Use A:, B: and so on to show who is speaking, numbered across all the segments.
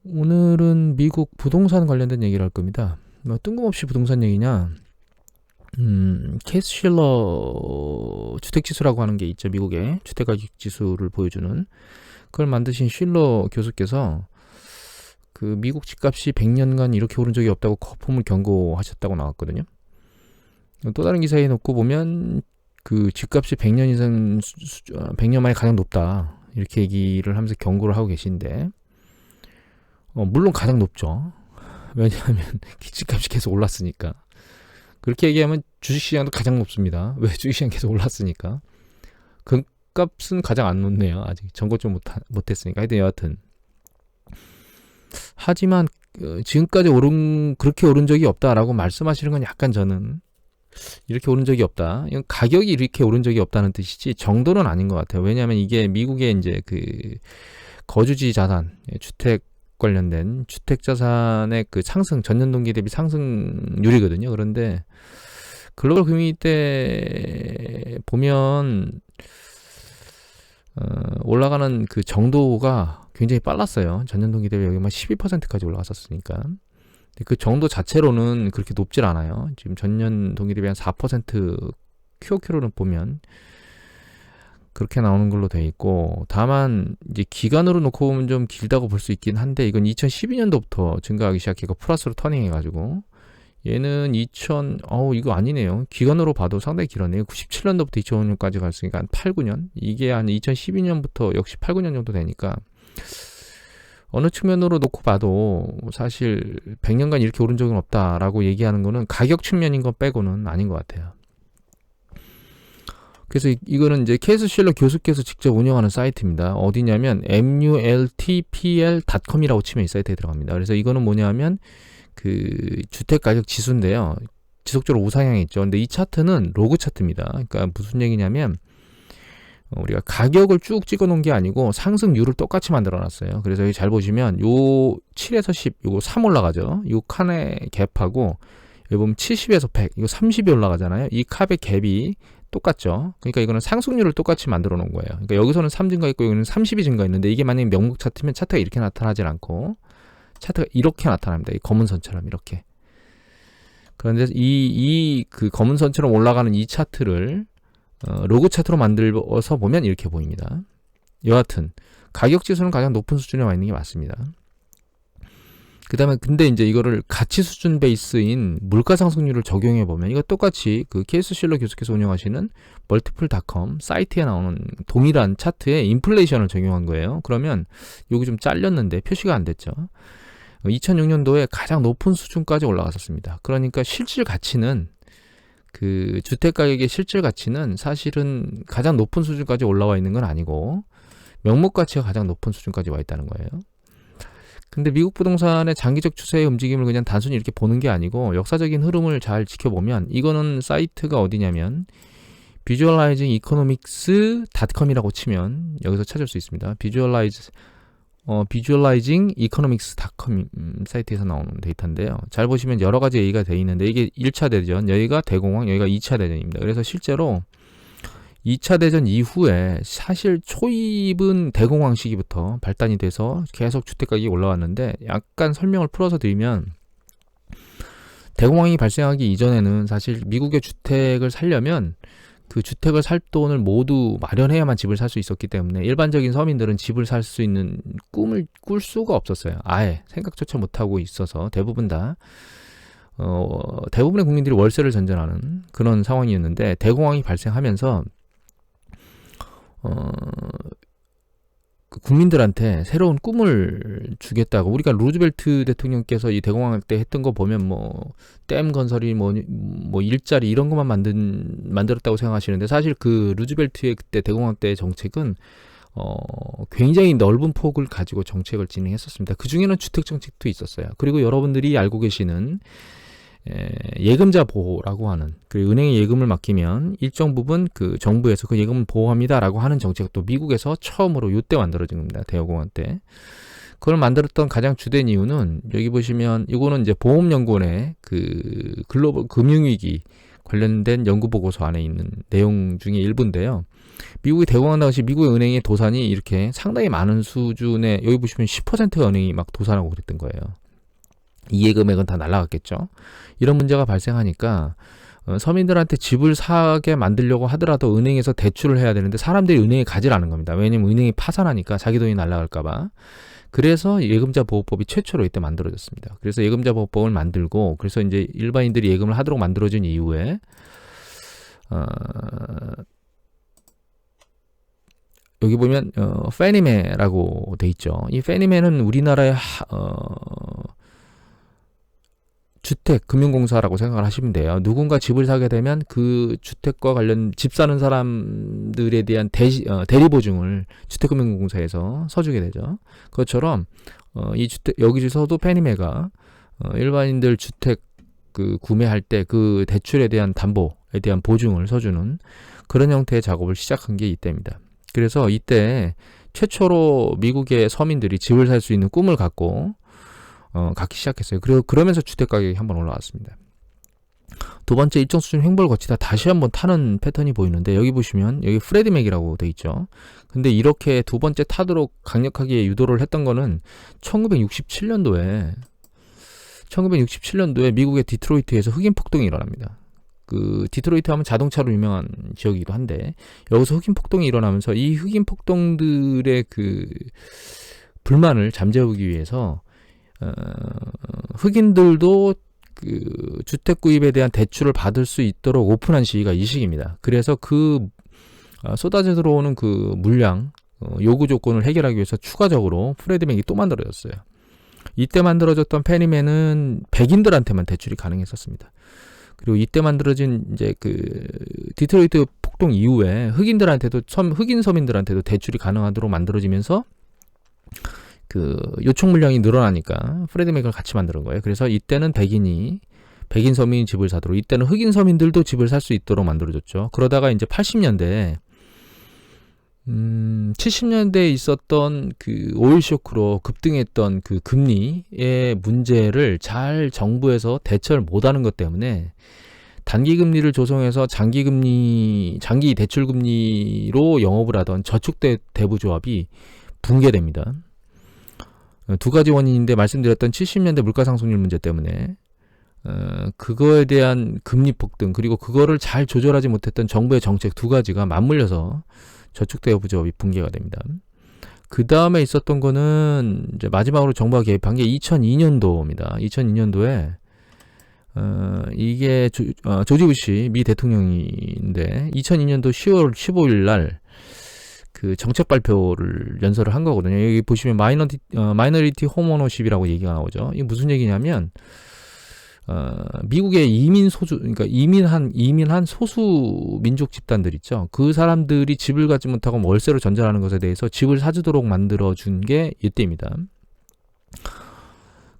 A: 오늘은 미국 부동산 관련된 얘기를 할 겁니다. 뭐 뜬금없이 부동산 얘기냐? 케이스 실러 주택지수라고 하는 게 있죠. 미국의 주택가격지수를 보여주는 그걸 만드신 실러 교수께서 그 미국 집값이 100년간 이렇게 오른 적이 없다고 거품을 경고하셨다고 나왔거든요. 또 다른 기사에 놓고 보면 그 집값이 100년 이상 100년 만에 가장 높다 이렇게 얘기를 하면서 경고를 하고 계신데 물론 가장 높죠. 왜냐하면 집값이 계속 올랐으니까. 그렇게 얘기하면 주식시장도 가장 높습니다. 왜? 주식시장 계속 올랐으니까. 금값은 가장 안 높네요. 아직 전고점 못했으니까. 하여튼 여하튼. 하지만 지금까지 그렇게 오른 적이 없다라고 말씀하시는 건 약간 저는 이렇게 오른 적이 없다. 이건 가격이 이렇게 오른 적이 없다는 뜻이지 정도는 아닌 것 같아요. 왜냐하면 이게 미국의 이제 그 거주지 자산, 주택 관련된 주택 자산의 그 상승, 전년 동기 대비 상승률이거든요. 그런데 글로벌 금융위 때 보면 올라가는 그 정도가 굉장히 빨랐어요. 전년 동기 대비 여기만 12%까지 올라갔었으니까. 그 정도 자체로는 그렇게 높질 않아요. 지금 전년 동기 대비 한 4% QOQ로는 보면 그렇게 나오는 걸로 돼 있고, 다만 이제 기간으로 놓고 보면 좀 길다고 볼 수 있긴 한데 이건 2012년도부터 증가하기 시작해서 플러스로 터닝해가지고 얘는 이거 아니네요. 기간으로 봐도 상당히 길었네요. 97년도부터 2005년까지 갔으니까 한 8, 9년. 이게 한 2012년부터 역시 8, 9년 정도 되니까 어느 측면으로 놓고 봐도 사실 100년간 이렇게 오른 적은 없다라고 얘기하는 거는 가격 측면인 것 빼고는 아닌 것 같아요. 그래서 이거는 이제 케이스 실러 교수께서 직접 운영하는 사이트입니다. 어디냐면 multpl.com이라고 치면 이 사이트에 들어갑니다. 그래서 이거는 뭐냐면 그 주택 가격 지수인데요. 지속적으로 우상향이 있죠. 근데 이 차트는 로그 차트입니다. 그러니까 무슨 얘기냐면 우리가 가격을 쭉 찍어 놓은 게 아니고 상승률을 똑같이 만들어 놨어요. 그래서 여기 잘 보시면 요 7에서 10, 요거 3 올라가죠. 요 칸의 갭하고 여기 보면 70에서 100, 이거 30이 올라가잖아요. 이 컵의 갭이 똑같죠. 그러니까 이거는 상승률을 똑같이 만들어 놓은 거예요. 그러니까 여기서는 3 증가했고 여기는 30이 증가했는데 이게 만약에 명목 차트면 차트가 이렇게 나타나질 않고 차트가 이렇게 나타납니다. 이 검은 선처럼 이렇게. 그런데 그 검은 선처럼 올라가는 이 차트를 로그 차트로 만들어서 보면 이렇게 보입니다. 여하튼 가격 지수는 가장 높은 수준에 와 있는 게 맞습니다. 그 다음에 근데 이제 이거를 가치 수준 베이스인 물가 상승률을 적용해 보면 이거 똑같이 그 케이스 실러 교수께서 운영하시는 멀티플닷컴 사이트에 나오는 동일한 차트에 인플레이션을 적용한 거예요. 그러면 여기 좀 잘렸는데 표시가 안 됐죠. 2006년도에 가장 높은 수준까지 올라갔었습니다. 그러니까 실질 가치는 그 주택 가격의 실질 가치는 사실은 가장 높은 수준까지 올라와 있는 건 아니고 명목 가치가 가장 높은 수준까지 와 있다는 거예요. 근데 미국 부동산의 장기적 추세의 움직임을 그냥 단순히 이렇게 보는 게 아니고 역사적인 흐름을 잘 지켜보면 이거는 사이트가 어디냐면 visualizingeconomics.com이라고 치면 여기서 찾을 수 있습니다. visualizingeconomics.com 사이트에서 나오는 데이터인데요. 잘 보시면 여러 가지 얘기가 되어 있는데 이게 1차 대전, 여기가 대공황, 여기가 2차 대전입니다. 그래서 실제로 2차 대전 이후에 사실 초입은 대공황 시기부터 발단이 돼서 계속 주택가격이 올라왔는데 약간 설명을 풀어서 드리면 대공황이 발생하기 이전에는 사실 미국의 주택을 살려면 그 주택을 살 돈을 모두 마련해야만 집을 살 수 있었기 때문에 일반적인 서민들은 집을 살 수 있는 꿈을 꿀 수가 없었어요. 아예 생각조차 못하고 있어서 대부분의 국민들이 월세를 전전하는 그런 상황이었는데 대공황이 발생하면서 그 국민들한테 새로운 꿈을 주겠다고 우리가 루즈벨트 대통령께서 이 대공황 때 했던 거 보면 댐 건설이 일자리 이런 것만 만들었다고 생각하시는데 사실 그 루즈벨트의 그때 대공황 때 정책은 굉장히 넓은 폭을 가지고 정책을 진행했었습니다. 그 중에는 주택 정책도 있었어요. 그리고 여러분들이 알고 계시는 예금자 보호라고 하는 그 은행에 예금을 맡기면 일정 부분 그 정부에서 그 예금을 보호합니다라고 하는 정책도 미국에서 처음으로 이때 만들어진 겁니다. 대공황 때. 그걸 만들었던 가장 주된 이유는 여기 보시면 이거는 이제 보험연구원의 그 글로벌 금융위기 관련된 연구보고서 안에 있는 내용 중에 일부인데요. 미국이 대공황 당시 미국의 은행의 도산이 이렇게 상당히 많은 수준의, 여기 보시면 10%가 은행이 막 도산하고 그랬던 거예요. 이해 금액은 다 날라갔겠죠. 이런 문제가 발생하니까 서민들한테 집을 사게 만들려고 하더라도 은행에서 대출을 해야 되는데 사람들이 은행에 가지 않은 겁니다. 왜냐면 은행이 파산하니까 자기 돈이 날라갈까봐. 그래서 예금자 보호법이 최초로 이때 만들어졌습니다. 그래서 예금자 보호법을 만들고, 그래서 이제 일반인들이 예금을 하도록 만들어진 이후에 여기 보면 페니메라고 돼 있죠. 이 페니메는 우리나라의 주택금융공사라고 생각을 하시면 돼요. 누군가 집을 사게 되면 그 주택과 관련 집 사는 사람들에 대한 대리보증을 주택금융공사에서 서주게 되죠. 그것처럼 이 주택 여기서도 페니메가 일반인들 주택 구매할 때 그 대출에 대한 담보에 대한 보증을 서주는 그런 형태의 작업을 시작한 게 이때입니다. 그래서 이때 최초로 미국의 서민들이 집을 살 수 있는 꿈을 갖고 갖기 시작했어요. 그러면서 주택 가격이 한번 올라왔습니다. 두 번째, 일정 수준 횡보를 거치다 다시 한번 타는 패턴이 보이는데, 여기 보시면 여기 프레디 맥이라고 돼 있죠. 근데 이렇게 두 번째 타도록 강력하게 유도를 했던 거는 1967년도에 미국의 디트로이트에서 흑인 폭동이 일어납니다. 그 디트로이트 하면 자동차로 유명한 지역이기도 한데, 여기서 흑인 폭동이 일어나면서 이 흑인 폭동들의 그 불만을 잠재우기 위해서 흑인들도 그 주택 구입에 대한 대출을 받을 수 있도록 오픈한 시기가 이 시기입니다. 그래서 그 쏟아져 들어오는 그 물량 요구 조건을 해결하기 위해서 추가적으로 프레디 맥이 또 만들어졌어요. 이때 만들어졌던 페니맨은 백인들한테만 대출이 가능했었습니다. 그리고 이때 만들어진 이제 그 디트로이트 폭동 이후에 흑인들한테도 흑인 서민들한테도 대출이 가능하도록 만들어지면서 그 요청 물량이 늘어나니까 프레디 맥을 같이 만드는 거예요. 그래서 이때는 백인 서민이 집을 사도록, 이때는 흑인 서민들도 집을 살 수 있도록 만들어줬죠. 그러다가 이제 80년대 70년대에 있었던 그 오일 쇼크로 급등했던 그 금리의 문제를 잘 정부에서 대처를 못하는 것 때문에 단기 금리를 조성해서 장기 대출 금리로 영업을 하던 저축대부조합이 붕괴됩니다. 두 가지 원인인데, 말씀드렸던 70년대 물가 상승률 문제 때문에 그거에 대한 금리 폭등, 그리고 그거를 잘 조절하지 못했던 정부의 정책 두 가지가 맞물려서 저축대부조합이 붕괴가 됩니다. 그 다음에 있었던 거는 이제 마지막으로 정부가 개입한 게 2002년도입니다. 2002년도에 이게 조지 부시 미 대통령인데 2002년도 10월 15일 날 그 정책 발표를 연설을 한 거거든요. 여기 보시면 마이너리티 홈오너십이라고 얘기가 나오죠. 이게 무슨 얘기냐면 미국의 그러니까 이민한 소수 민족 집단들 있죠. 그 사람들이 집을 갖지 못하고 월세로 전전하는 것에 대해서 집을 사주도록 만들어준 게 이때입니다.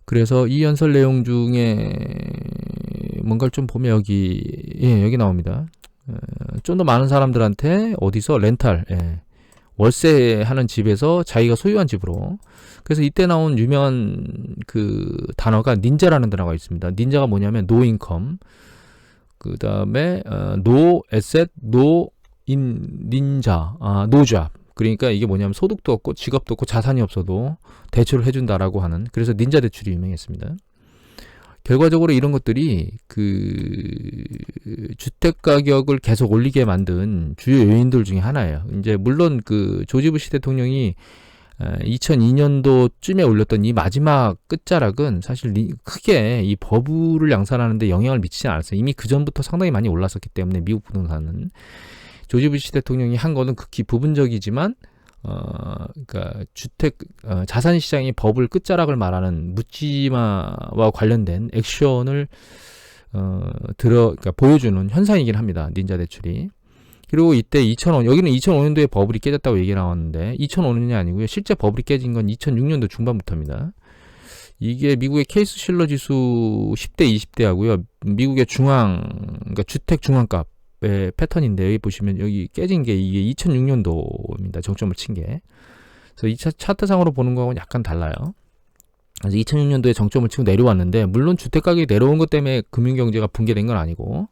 A: 그래서 이 연설 내용 중에 뭔가를 좀 보면 여기 나옵니다. 좀 더 많은 사람들한테 어디서 월세하는 집에서 자기가 소유한 집으로. 그래서 이때 나온 유명한 그 단어가 닌자라는 단어가 있습니다. 닌자가 뭐냐면 노 인컴, 그 다음에 노 에셋, 노 닌자, 노 잡. 그러니까 이게 뭐냐면 소득도 없고 직업도 없고 자산이 없어도 대출을 해준다라고 하는, 그래서 닌자 대출이 유명했습니다. 결과적으로 이런 것들이 그 주택 가격을 계속 올리게 만든 주요 요인들 중에 하나예요. 이제 물론 그 조지 부시 대통령이 2002년도쯤에 올렸던 이 마지막 끝자락은 사실 크게 이 버블을 양산하는데 영향을 미치지 않았어요. 이미 그 전부터 상당히 많이 올랐었기 때문에 미국 부동산은 조지 부시 대통령이 한 거는 극히 부분적이지만 그러니까 자산 시장의 버블 끝자락을 말하는 묻지마와 관련된 액션을 그러니까 보여주는 현상이긴 합니다. 닌자 대출이. 그리고 이때 여기는 2005년도에 버블이 깨졌다고 얘기 나왔는데 2005년이 아니고요. 실제 버블이 깨진 건 2006년도 중반부터입니다. 이게 미국의 케이스 실러 지수 10대, 20대 하고요. 미국의 그러니까 주택 중앙값의 패턴인데, 여기 보시면 여기 깨진 게 이게 2006년도입니다. 정점을 친 게. 그래서 이 차트상으로 보는 거하고는 약간 달라요. 그래서 2006년도에 정점을 치고 내려왔는데, 물론 주택 가격이 내려온 것 때문에 금융경제가 붕괴된 건 아니고,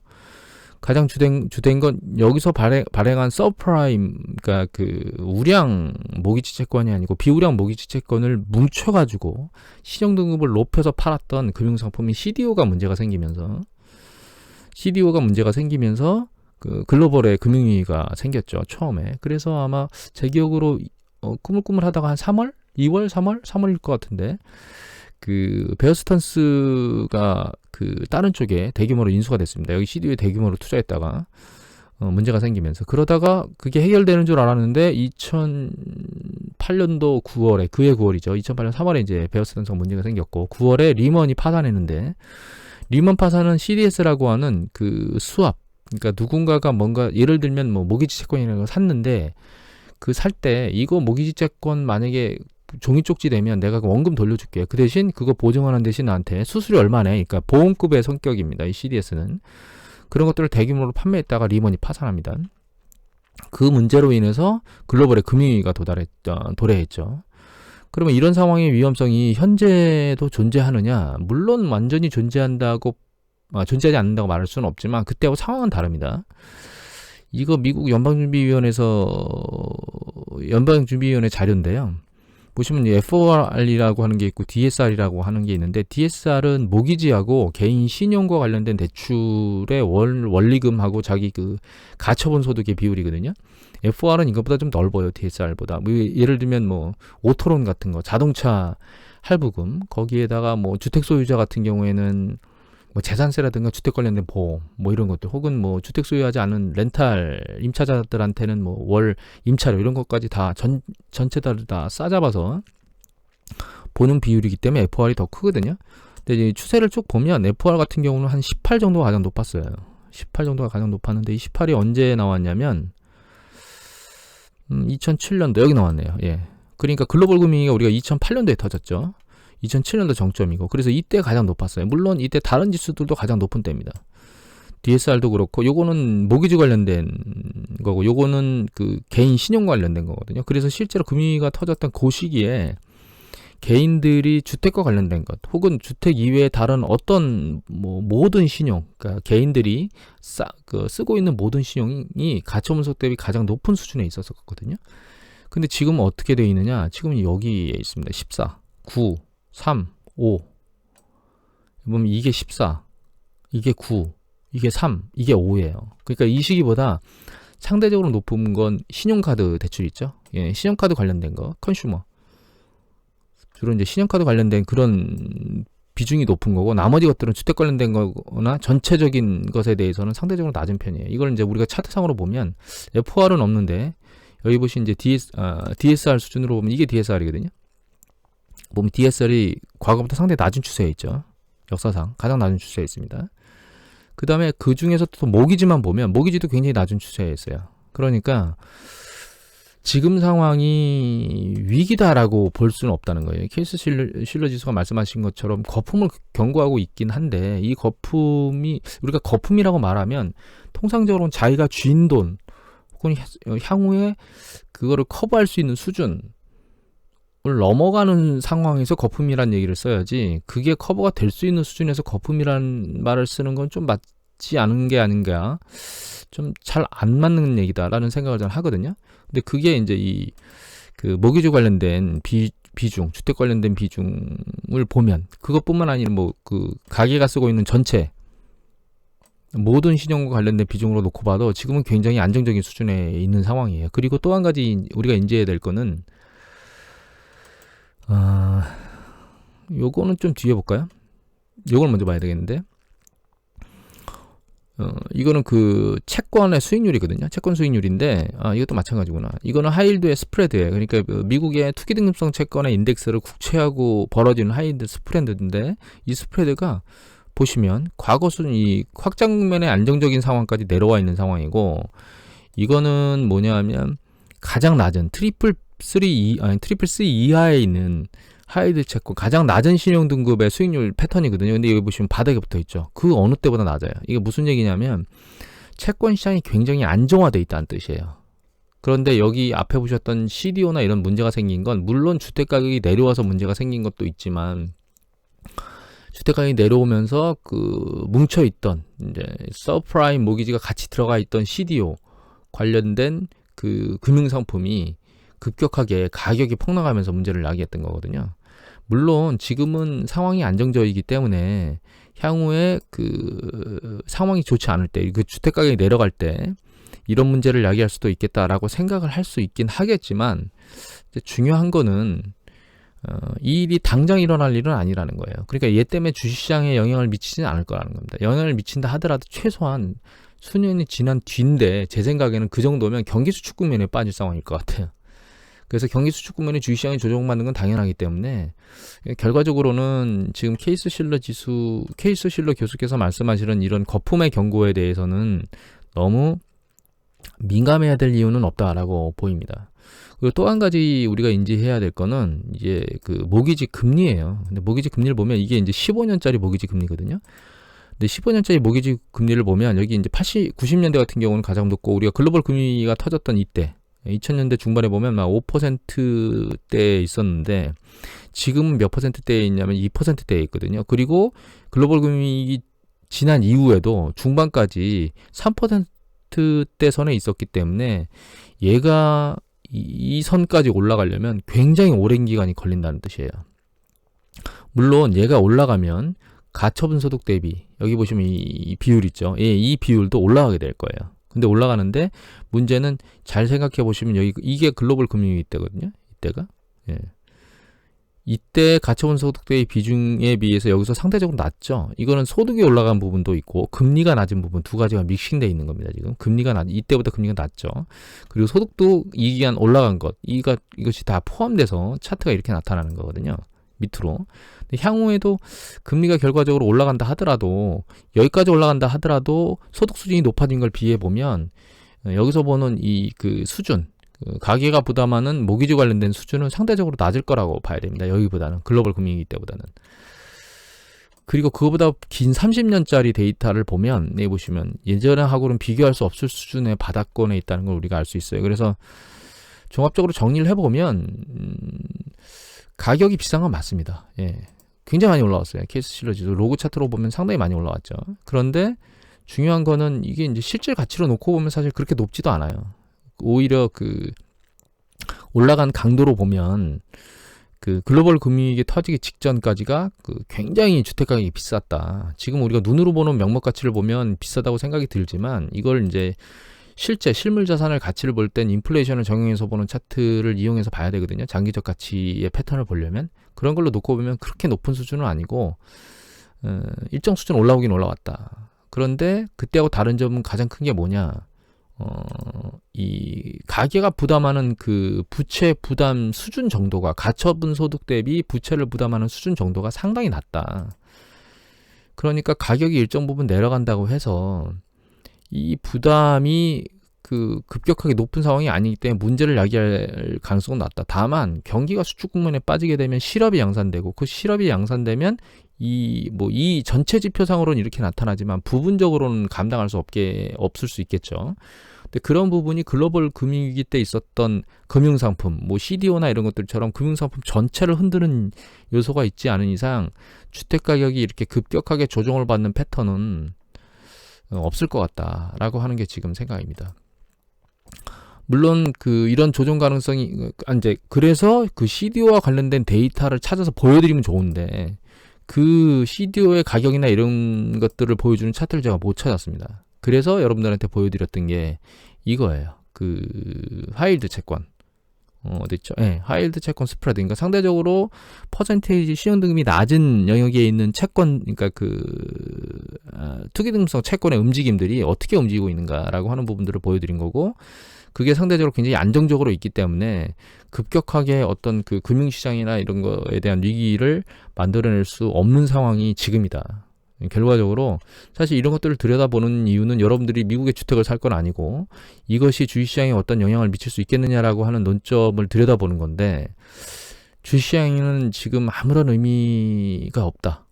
A: 가장 주된 건 여기서 발행한 서프라임, 그러니까 그 우량 모기지 채권이 아니고 비우량 모기지 채권을 뭉쳐가지고 신용 등급을 높여서 팔았던 금융상품인 CDO가 문제가 생기면서 그 글로벌의 금융위기가 생겼죠, 처음에. 그래서 아마 제 기억으로 꾸물꾸물하다가 한 3월, 2월, 3월일 것 같은데, 그 베어스턴스가 그 다른 쪽에 대규모로 인수가 됐습니다. 여기 CDO에 대규모로 투자했다가 문제가 생기면서, 그러다가 그게 해결되는 줄 알았는데 2008년도 9월에, 그해 9월이죠. 2008년 3월에 이제 베어스턴스가 문제가 생겼고, 9월에 리먼이 파산했는데, 리먼 파산은 CDS라고 하는 그 수합, 그러니까 누군가가 뭔가, 예를 들면 뭐 모기지 채권이라는 걸 샀는데, 그 살 때 이거 모기지 채권 만약에 종이 쪽지 되면 내가 원금 돌려줄게. 그 대신 그거 보증하는 대신 나한테 수수료 얼마네. 그러니까 보험급의 성격입니다. 이 CDS는. 그런 것들을 대규모로 판매했다가 리먼이 파산합니다. 그 문제로 인해서 글로벌의 금융위기가 도래했죠. 그러면 이런 상황의 위험성이 현재도 존재하느냐? 물론 완전히 존재하지 않는다고 말할 수는 없지만 그때하고 상황은 다릅니다. 이거 미국 연방준비위원회 자료인데요. 보시면 FOR이라고 하는 게 있고 DSR이라고 하는 게 있는데, DSR은 모기지하고 개인 신용과 관련된 대출의 원리금하고 자기 그 가처분 소득의 비율이거든요. FOR은 이것보다 좀 넓어요, DSR보다. 뭐 예를 들면 뭐 오토론 같은 거, 자동차 할부금, 거기에다가 뭐 주택 소유자 같은 경우에는 뭐 재산세라든가 주택 관련된 보험, 뭐 이런 것들, 혹은 뭐 주택 소유하지 않은 렌탈 임차자들한테는 뭐 월 임차료 이런 것까지 다 전체 다 싸잡아서 보는 비율이기 때문에 FOR이 더 크거든요. 근데 이제 추세를 쭉 보면 FOR 같은 경우는 한 18 정도가 가장 높았어요. 18 정도가 가장 높았는데, 이 18이 언제 나왔냐면 2007년도 여기 나왔네요. 예. 그러니까 글로벌 금융위기가 우리가 2008년도에 터졌죠. 2007년도 정점이고, 그래서 이때 가장 높았어요. 물론 이때 다른 지수들도 가장 높은 때입니다. DSR도 그렇고, 요거는 모기지 관련된 거고, 요거는 그 개인 신용 관련된 거거든요. 그래서 실제로 금융위기가 터졌던 그 시기에 개인들이 주택과 관련된 것, 혹은 주택 이외에 다른 어떤 뭐 모든 신용, 그러니까 개인들이 쓰고 있는 모든 신용이 가처분 소득 대비 가장 높은 수준에 있었거든요. 근데 지금 어떻게 되어 있느냐? 지금 여기에 있습니다. 14, 9, 3, 5. 보면 이게 14, 이게 9, 이게 3, 이게 5예요. 그러니까 이 시기보다 상대적으로 높은 건 신용카드 대출 있죠. 예, 신용카드 관련된 거, 컨슈머. 주로 이제 신용카드 관련된 그런 비중이 높은 거고, 나머지 것들은 주택 관련된 거나 전체적인 것에 대해서는 상대적으로 낮은 편이에요. 이걸 이제 우리가 차트상으로 보면 FOR은 없는데, 여기 보시면 이제 DSR 수준으로 보면 이게 DSR이거든요. 보면 DSR이 과거부터 상당히 낮은 추세에 있죠. 역사상 가장 낮은 추세에 있습니다. 그 다음에 그 중에서 또 모기지만 보면 모기지도 굉장히 낮은 추세에 있어요. 그러니까 지금 상황이 위기다라고 볼 수는 없다는 거예요. 케이스 실러 지수가 말씀하신 것처럼 거품을 경고하고 있긴 한데, 이 거품이, 우리가 거품이라고 말하면 통상적으로는 자기가 쥔 돈 혹은 향후에 그거를 커버할 수 있는 수준을 넘어가는 상황에서 거품이란 얘기를 써야지, 그게 커버가 될 수 있는 수준에서 거품이란 말을 쓰는 건 좀 맞지 않은 게 아닌가, 좀 잘 안 맞는 얘기다라는 생각을 저는 하거든요. 근데 그게 이제 그 모기지 관련된 비중, 주택 관련된 비중을 보면, 그것뿐만 아니라 뭐 그 가게가 쓰고 있는 전체 모든 신용과 관련된 비중으로 놓고 봐도 지금은 굉장히 안정적인 수준에 있는 상황이에요. 그리고 또 한 가지 우리가 인지해야 될 거는, 요거는 좀 뒤에 볼까요? 요걸 먼저 봐야 되겠는데, 이거는 그 채권의 수익률이거든요. 채권 수익률인데, 이것도 마찬가지구나. 이거는 하이힐드의 스프레드예요. 그러니까 미국의 투기 등급성 채권의 인덱스를 국채하고 벌어지는 하이힐드 스프레드인데, 이 스프레드가 보시면 과거 수준, 이 확장 국면의 안정적인 상황까지 내려와 있는 상황이고, 이거는 뭐냐면 가장 낮은 트리플 C 이하에 있는 하이힐드 채권, 가장 낮은 신용 등급의 수익률 패턴이거든요. 근데 여기 보시면 바닥에 붙어 있죠. 그 어느 때보다 낮아요. 이게 무슨 얘기냐면 채권 시장이 굉장히 안정화되어 있다는 뜻이에요. 그런데 여기 앞에 보셨던 CDO나 이런 문제가 생긴 건, 물론 주택 가격이 내려와서 문제가 생긴 것도 있지만, 주택가격이 내려오면서 그 뭉쳐있던 이제 서프라임 모기지가 같이 들어가 있던 CDO 관련된 그 금융상품이 급격하게 가격이 폭락하면서 문제를 야기했던 거거든요. 물론 지금은 상황이 안정적이기 때문에 향후에 그 상황이 좋지 않을 때, 그 주택 가격이 내려갈 때 이런 문제를 야기할 수도 있겠다라고 생각을 할 수 있긴 하겠지만, 이제 중요한 거는 이 일이 당장 일어날 일은 아니라는 거예요. 그러니까 얘 때문에 주식시장에 영향을 미치지는 않을 거라는 겁니다. 영향을 미친다 하더라도 최소한 수년이 지난 뒤인데, 제 생각에는 그 정도면 경기 수축 국면에 빠질 상황일 것 같아요. 그래서 경기 수축 국면에 주식시장이 조정받는 건 당연하기 때문에, 결과적으로는 지금 케이스 실러 교수께서 말씀하시는 이런 거품의 경고에 대해서는 너무 민감해야 될 이유는 없다라고 보입니다. 그리고 또 한 가지 우리가 인지해야 될 거는 이제 그 모기지 금리예요. 근데 모기지 금리를 보면 이게 이제 15년짜리 모기지 금리거든요. 근데 15년짜리 모기지 금리를 보면 여기 이제 90년대 같은 경우는 가장 높고, 우리가 글로벌 금리가 터졌던 이때 2000년대 중반에 보면 막 5%대에 있었는데 지금은 몇 %대에 있냐면 2%대에 있거든요. 그리고 글로벌 금융위기 지난 이후에도 중반까지 3%대 선에 있었기 때문에 얘가 이 선까지 올라가려면 굉장히 오랜 기간이 걸린다는 뜻이에요. 물론 얘가 올라가면 가처분 소득 대비, 여기 보시면 이 비율 있죠. 예, 이 비율도 올라가게 될 거예요. 근데 올라가는데 문제는 잘 생각해 보시면 여기 이게 글로벌 금융위기 때거든요. 이때가. 예. 이때 가처분 소득 대비 비중에 비해서 여기서 상대적으로 낮죠. 이거는 소득이 올라간 부분도 있고 금리가 낮은 부분, 두 가지가 믹싱돼 있는 겁니다. 지금 이때보다 금리가 낮죠. 그리고 소득도 이 기간 올라간 것, 이것이 다 포함돼서 차트가 이렇게 나타나는 거거든요. 밑으로. 근데 향후에도 금리가 결과적으로 올라간다 하더라도, 여기까지 올라간다 하더라도 소득 수준이 높아진 걸 비해 보면 여기서 보는 이 그 수준, 가계가 부담하는 모기지 관련된 수준은 상대적으로 낮을 거라고 봐야 됩니다. 여기보다는, 글로벌 금융위기 때보다는. 그리고 그거보다 긴 30년짜리 데이터를 보면, 네, 보시면 예전하고는 비교할 수 없을 수준의 바닥권에 있다는 걸 우리가 알 수 있어요. 그래서 종합적으로 정리를 해보면 가격이 비싼 건 맞습니다. 예, 굉장히 많이 올라왔어요. 케이스 실러 지수 로그 차트로 보면 상당히 많이 올라왔죠. 그런데 중요한 거는 이게 이제 실질 가치로 놓고 보면 사실 그렇게 높지도 않아요. 오히려 그 올라간 강도로 보면 그 글로벌 금융위기 터지기 직전까지가 그 굉장히 주택 가격이 비쌌다. 지금 우리가 눈으로 보는 명목 가치를 보면 비싸다고 생각이 들지만, 이걸 이제 실제 실물 자산을 가치를 볼 땐 인플레이션을 적용해서 보는 차트를 이용해서 봐야 되거든요. 장기적 가치의 패턴을 보려면. 그런 걸로 놓고 보면 그렇게 높은 수준은 아니고 일정 수준 올라오긴 올라왔다. 그런데 그때하고 다른 점은 가장 큰 게 뭐냐, 이 가계가 부담하는 그 부채 부담 수준 정도가, 가처분 소득 대비 부채를 부담하는 수준 정도가 상당히 낮다. 그러니까 가격이 일정 부분 내려간다고 해서 이 부담이 그 급격하게 높은 상황이 아니기 때문에 문제를 야기할 가능성은 낮다. 다만 경기가 수축 국면에 빠지게 되면 실업이 양산되고, 그 실업이 양산되면 이 전체 지표상으로는 이렇게 나타나지만 부분적으로는 감당할 수 없을 수 있겠죠. 근데 그런 부분이 글로벌 금융위기 때 있었던 금융상품, CDO나 이런 것들처럼 금융상품 전체를 흔드는 요소가 있지 않은 이상 주택 가격이 이렇게 급격하게 조정을 받는 패턴은 없을 것 같다라고 하는 게 지금 생각입니다. 물론 이런 조정 가능성이 이제, 그래서 그 CDO와 관련된 데이터를 찾아서 보여드리면 좋은데 그 CDO의 가격이나 이런 것들을 보여주는 차트를 제가 못 찾았습니다. 그래서 여러분들한테 보여드렸던 게 이거예요. 그 하이힐드 채권, 어딨죠? 네, 하이힐드 채권 스프레드. 그러니까 상대적으로 퍼센테이지 신용등급이 낮은 영역에 있는 채권, 그러니까 투기등급성 채권의 움직임들이 어떻게 움직이고 있는가라고 하는 부분들을 보여드린 거고, 그게 상대적으로 굉장히 안정적으로 있기 때문에 급격하게 어떤 그 금융시장이나 이런 거에 대한 위기를 만들어낼 수 없는 상황이 지금이다. 결과적으로 사실 이런 것들을 들여다보는 이유는 여러분들이 미국의 주택을 살 건 아니고 이것이 주식시장에 어떤 영향을 미칠 수 있겠느냐라고 하는 논점을 들여다보는 건데, 주식시장에는 지금 아무런 의미가 없다.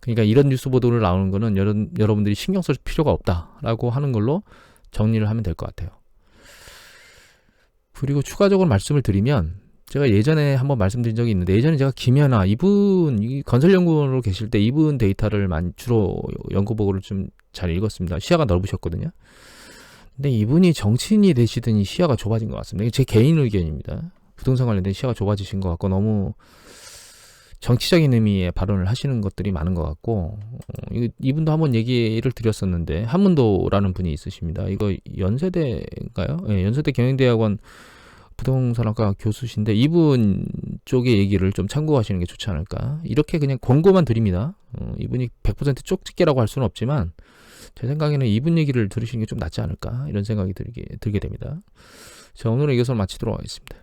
A: 그러니까 이런 뉴스 보도를 나오는 거는 여러분들이 신경 쓸 필요가 없다라고 하는 걸로 정리를 하면 될 것 같아요. 그리고 추가적으로 말씀을 드리면, 제가 예전에 한번 말씀드린 적이 있는데, 예전에 제가 김연아 이분 건설연구원으로 계실 때 이분 데이터를 주로 연구 보고를 좀 잘 읽었습니다. 시야가 넓으셨거든요. 근데 이분이 정치인이 되시더니 시야가 좁아진 것 같습니다. 이게 제 개인 의견입니다. 부동산 관련된 시야가 좁아지신 것 같고, 너무 정치적인 의미의 발언을 하시는 것들이 많은 것 같고, 이분도 한번 얘기를 드렸었는데, 한문도라는 분이 있으십니다. 이거 연세대인가요? 네, 연세대 경영대학원 부동산학과 교수신데, 이분 쪽의 얘기를 좀 참고하시는 게 좋지 않을까. 이렇게 그냥 권고만 드립니다. 이분이 100% 쪽집게라고 할 수는 없지만, 제 생각에는 이분 얘기를 들으시는 게 좀 낫지 않을까, 이런 생각이 들게 됩니다. 자, 오늘은 이것을 마치도록 하겠습니다.